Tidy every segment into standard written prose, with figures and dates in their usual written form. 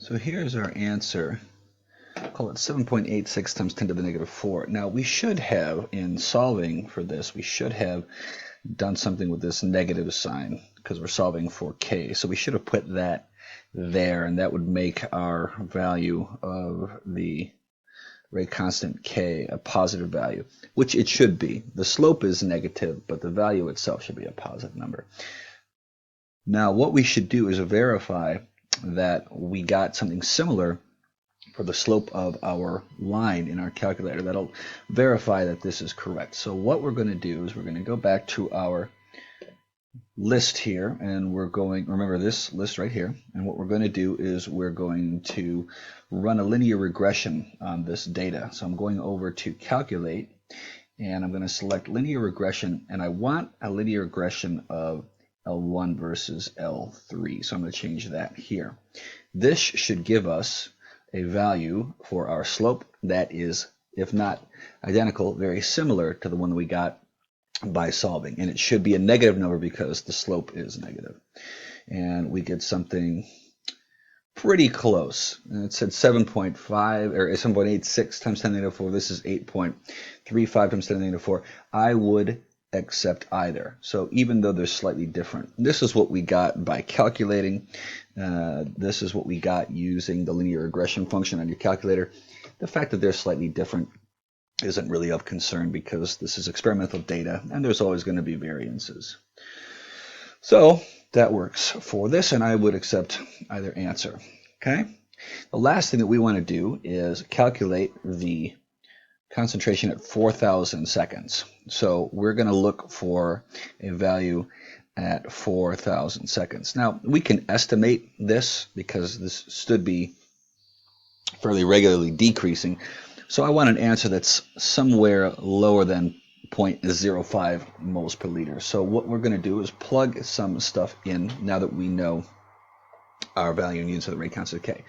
So here's our answer. Call it 7.86 times 10 to the negative 4. Now we should have, in solving for this, we should have done something with this negative sign because we're solving for k. So we should have put that there, and that would make our value of the rate constant k a positive value, which it should be. The slope is negative, but the value itself should be a positive number. Now what we should do is verify that we got something similar for the slope of our line in our calculator. That'll verify that this is correct. So what we're going to do is we're going to go back to our list here, and we're going, remember this list right here, and what we're going to do is we're going to run a linear regression on this data. So I'm going over to calculate, and I'm going to select linear regression, and I want a linear regression of L1 versus L3. So I'm going to change that here. This should give us a value for our slope that is, if not identical, very similar to the one that we got by solving. And it should be a negative number because the slope is negative. And we get something pretty close. And it said 7.5 or 7.86 times 10 to the negative 4. This is 8.35 times 10 to the negative 4. I would accept either. So even though they're slightly different, this is what we got by calculating. This is what we got using the linear regression function on your calculator. The fact that they're slightly different isn't really of concern because this is experimental data and there's always going to be variances. So that works for this, and I would accept either answer. Okay. The last thing that we want to do is calculate the concentration at 4,000 seconds. So we're going to look for a value at 4,000 seconds. Now we can estimate this because this should be fairly regularly decreasing. So I want an answer that's somewhere lower than 0.05 moles per liter. So what we're going to do is plug some stuff in now that we know our value in units of the rate constant K.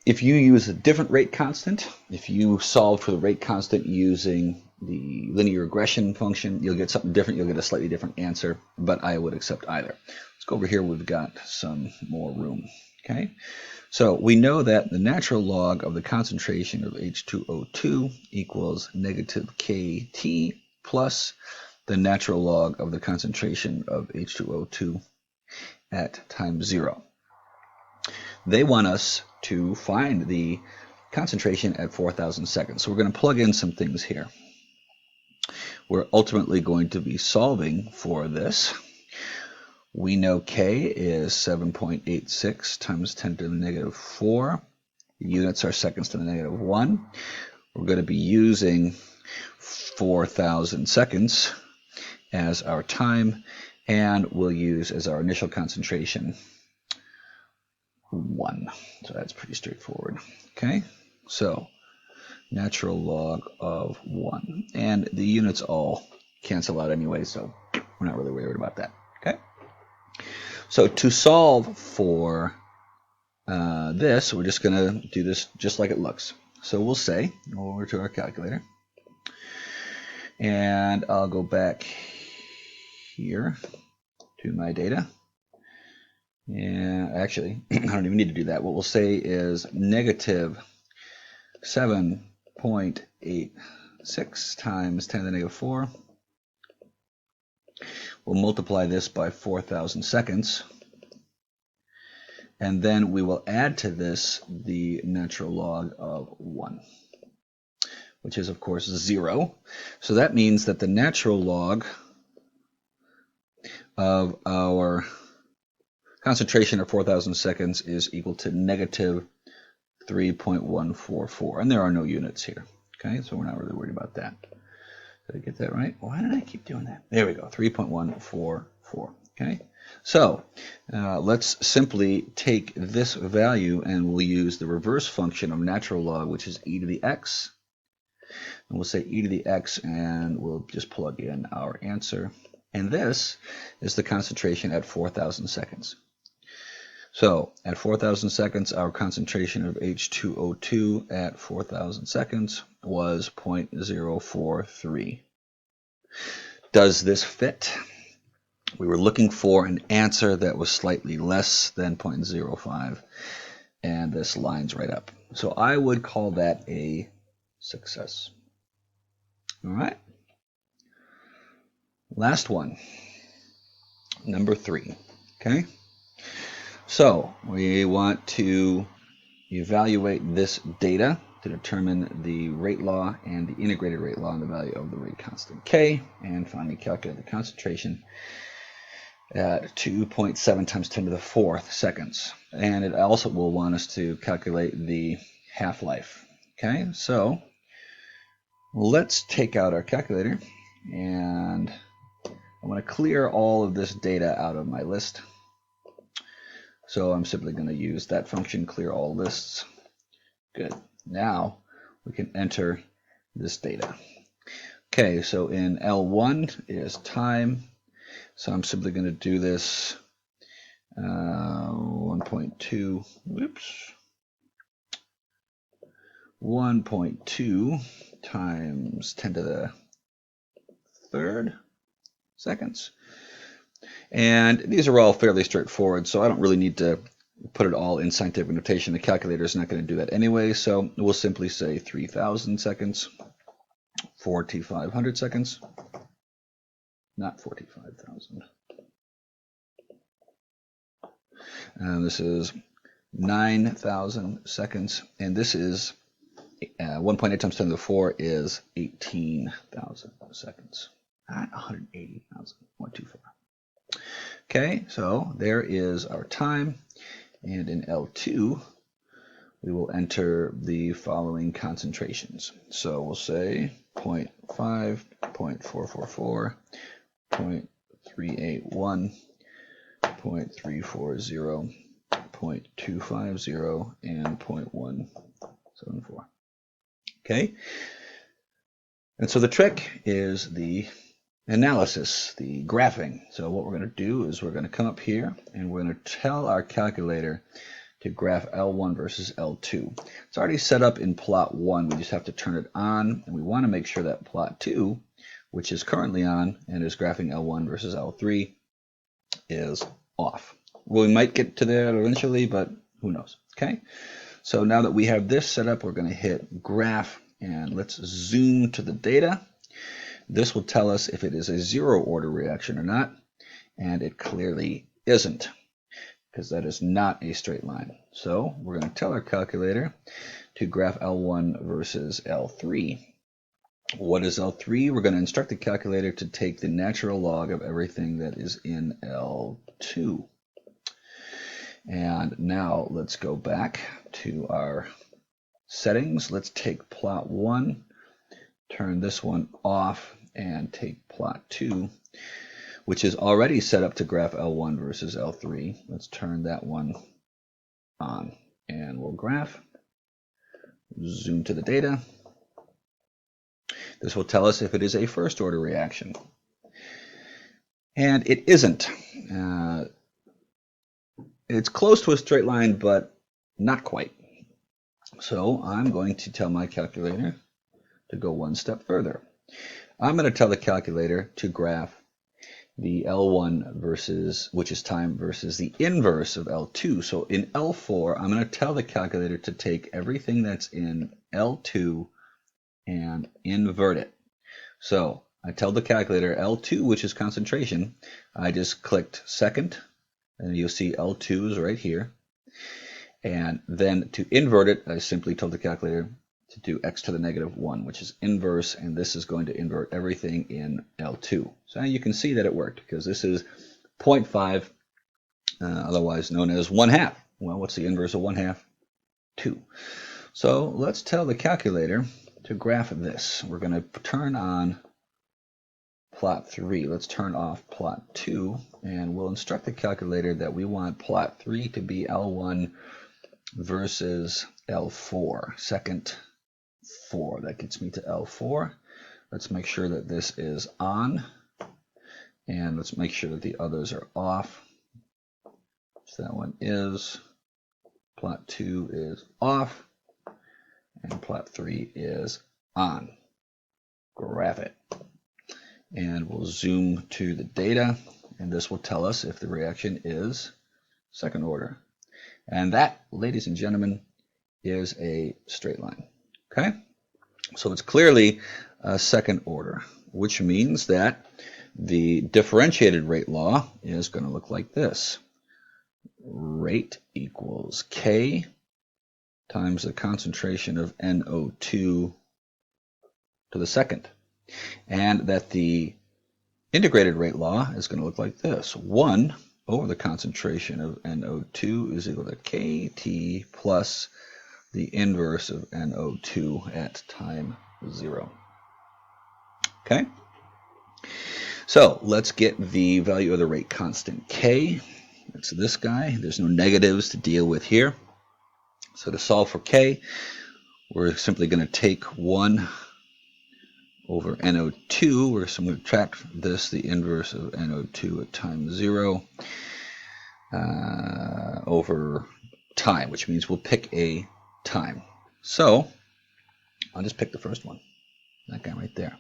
If you use a different rate constant, if you solve for the rate constant using the linear regression function, you'll get something different. You'll get a slightly different answer, but I would accept either. Let's go over here. We've got some more room. Okay, so we know that the natural log of the concentration of H2O2 equals negative KT plus the natural log of the concentration of H2O2 at time 0. They want us to find the concentration at 4,000 seconds. So we're going to plug in some things here. We're ultimately going to be solving for this. We know K is 7.86 times 10 to the negative 4. The units are seconds to the negative 1. We're going to be using 4,000 seconds as our time, and we'll use as our initial concentration 1. So that's pretty straightforward. Okay, so natural log of 1. And the units all cancel out anyway, so we're not really worried about that. Okay, so to solve for this, we're just going to do this just like it looks. So we'll say, go over to our calculator, and I'll go back here to my data. Yeah, actually, I don't even need to do that. What we'll say is negative 7.86 times 10 to the negative 4. We'll multiply this by 4,000 seconds. And then we will add to this the natural log of 1, which is, of course, 0. So that means that the natural log of our concentration of 4,000 seconds is equal to negative 3.144. And there are no units here. Okay, so we're not really worried about that. Did I get that right? Why did I keep doing that? There we go, 3.144. Okay, so let's simply take this value and we'll use the reverse function of natural log, which is e to the x. And we'll say e to the x, and we'll just plug in our answer. And this is the concentration at 4,000 seconds. So at 4,000 seconds, our concentration of H2O2 at 4,000 seconds was 0.043. Does this fit? We were looking for an answer that was slightly less than 0.05. and this lines right up. So I would call that a success. All right. Last one, number 3. Okay. So we want to evaluate this data to determine the rate law and the integrated rate law and the value of the rate constant K, and finally calculate the concentration at 2.7 times 10 to the 4th seconds. And it also will want us to calculate the half-life. Okay, so let's take out our calculator, and I want to clear all of this data out of my list. So I'm simply going to use that function, clear all lists. Good. Now we can enter this data. Okay, so in L1 is time. So I'm simply going to do this 1.2, whoops, 1.2 times 10 to the 3rd seconds. And these are all fairly straightforward, so I don't really need to put it all in scientific notation. The calculator is not going to do that anyway, so we'll simply say 3,000 seconds, 4,500 seconds, not 45,000. And this is 9,000 seconds, and this is 1.8 times 10 to the 4 is 18,000 seconds. Not 180,000, 124. Okay, so there is our time, and in L2 we will enter the following concentrations. So we'll say 0.5, 0.444, 0.381, 0.340, 0.250, and 0.174. Okay, and so the trick is the analysis, the graphing. So what we're going to do is we're going to come up here and we're going to tell our calculator to graph L1 versus L2. It's already set up in plot 1. We just have to turn it on, and we want to make sure that plot 2, which is currently on and is graphing L1 versus L3, is off. Well, we might get to that eventually, but who knows. Okay, so now that we have this set up, we're going to hit graph, and let's zoom to the data. This will tell us if it is a 0 order reaction or not, and it clearly isn't, because that is not a straight line. So we're going to tell our calculator to graph L1 versus L3. What is L3? We're going to instruct the calculator to take the natural log of everything that is in L2. And now let's go back to our settings. Let's take plot 1, turn this one off, and take plot 2, which is already set up to graph L1 versus L3. Let's turn that one on, and we'll graph. Zoom to the data. This will tell us if it is a first order reaction. And it isn't. It's close to a straight line, but not quite. So I'm going to tell my calculator to go one step further. I'm going to tell the calculator to graph the L1 versus, which is time, versus the inverse of L2. So in L4, I'm going to tell the calculator to take everything that's in L2 and invert it. So I tell the calculator L2, which is concentration. I just clicked second, and you'll see L2 is right here. And then to invert it, I simply told the calculator to do x to the negative 1, which is inverse, and this is going to invert everything in L2. So you can see that it worked, because this is 0.5, otherwise known as 1/2. Well, what's the inverse of 1/2? 2. So let's tell the calculator to graph this. We're going to turn on plot 3. Let's turn off plot 2, and we'll instruct the calculator that we want plot 3 to be L1 versus L4, second 4. That gets me to L4. Let's make sure that this is on, and let's make sure that the others are off. So that one is, plot 2 is off, and plot 3 is on. Graph it. And we'll zoom to the data, and this will tell us if the reaction is second order. And that, ladies and gentlemen, is a straight line. Okay? So it's clearly a second order, which means that the differentiated rate law is going to look like this. Rate equals K times the concentration of NO2 to the second. And that the integrated rate law is going to look like this. 1 over the concentration of NO2 is equal to KT plus the inverse of NO2 at time 0. Okay? So let's get the value of the rate constant K. That's this guy. There's no negatives to deal with here. So to solve for K, we're simply going to take 1 over NO2. We're going to subtract this, the inverse of NO2 at time 0, over time, which means we'll pick a time. So I'll just pick the first one, that guy right there.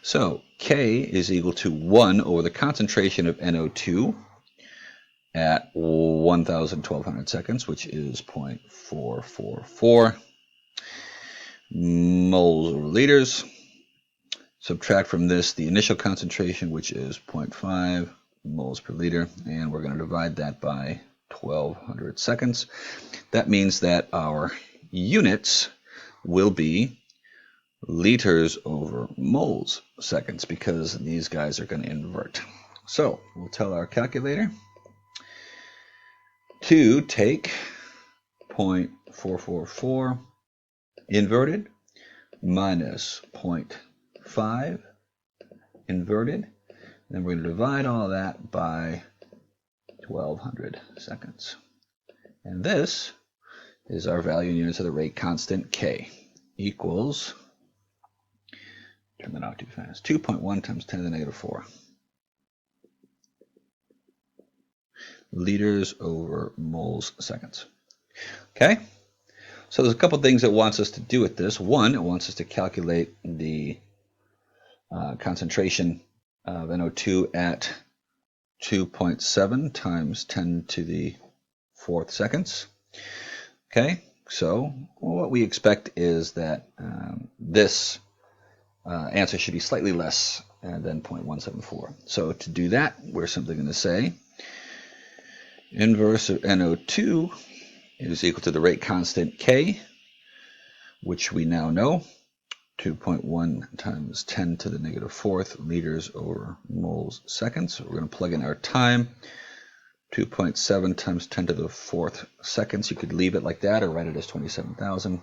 So K is equal to 1 over the concentration of NO2 at 1,1200 seconds, which is 0.444 moles over liters. Subtract from this the initial concentration, which is 0.5 moles per liter, and we're going to divide that by 1,200 seconds. That means that our units will be liters over moles seconds, because these guys are going to invert. So we'll tell our calculator to take 0.444 inverted minus 0.5 inverted. Then we're going to divide all that by 1,200 seconds. And this is our value in units of the rate constant K, equals, turn that out too fast, 2.1 times 10 to the negative 4 liters over moles seconds. Okay? So there's a couple things it wants us to do with this. One, it wants us to calculate the concentration of NO2 at 2.7 times 10 to the 4th seconds. Okay, so what we expect is that this answer should be slightly less than 0.174. So to do that, we're simply going to say inverse of NO2 is equal to the rate constant K, which we now know, 2.1 times 10 to the negative 4th liters over moles seconds. So we're going to plug in our time, 2.7 times 10 to the 4th seconds. You could leave it like that or write it as 27,000,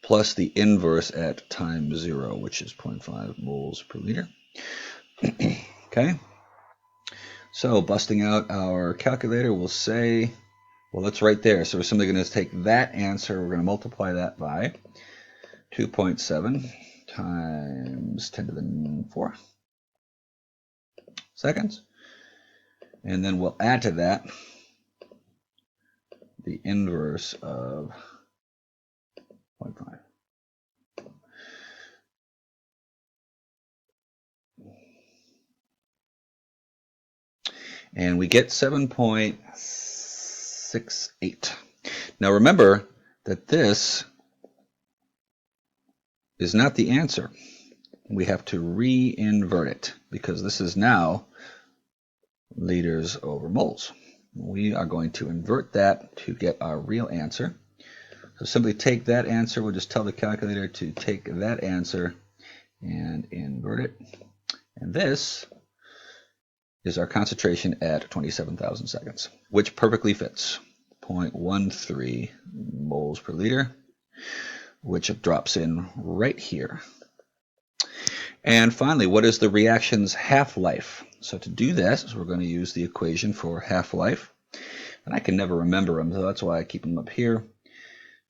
plus the inverse at time 0, which is 0.5 moles per liter. Okay, so busting out our calculator, we'll say, well, it's right there. So we're simply going to take that answer, we're going to multiply that by 2.7 times 10 to the 4 seconds. And then we'll add to that the inverse of 0.5. And we get 7.68. Now remember that this is not the answer. We have to re-invert it, because this is now liters over moles. We are going to invert that to get our real answer. So simply take that answer. We'll just tell the calculator to take that answer and invert it. And this is our concentration at 27,000 seconds, which perfectly fits. 0.13 moles per liter, which drops in right here. And finally, what is the reaction's half-life? So to do this, we're going to use the equation for half-life. And I can never remember them, so that's why I keep them up here.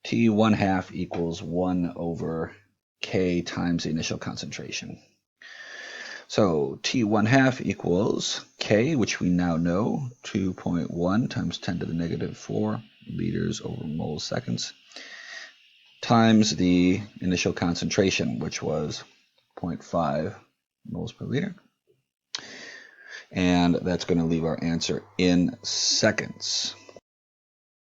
T1/2 equals 1 over K times the initial concentration. So T1/2 equals K, which we now know, 2.1 times 10 to the negative 4 liters over moles seconds, times the initial concentration, which was 0.5 moles per liter. And that's going to leave our answer in seconds.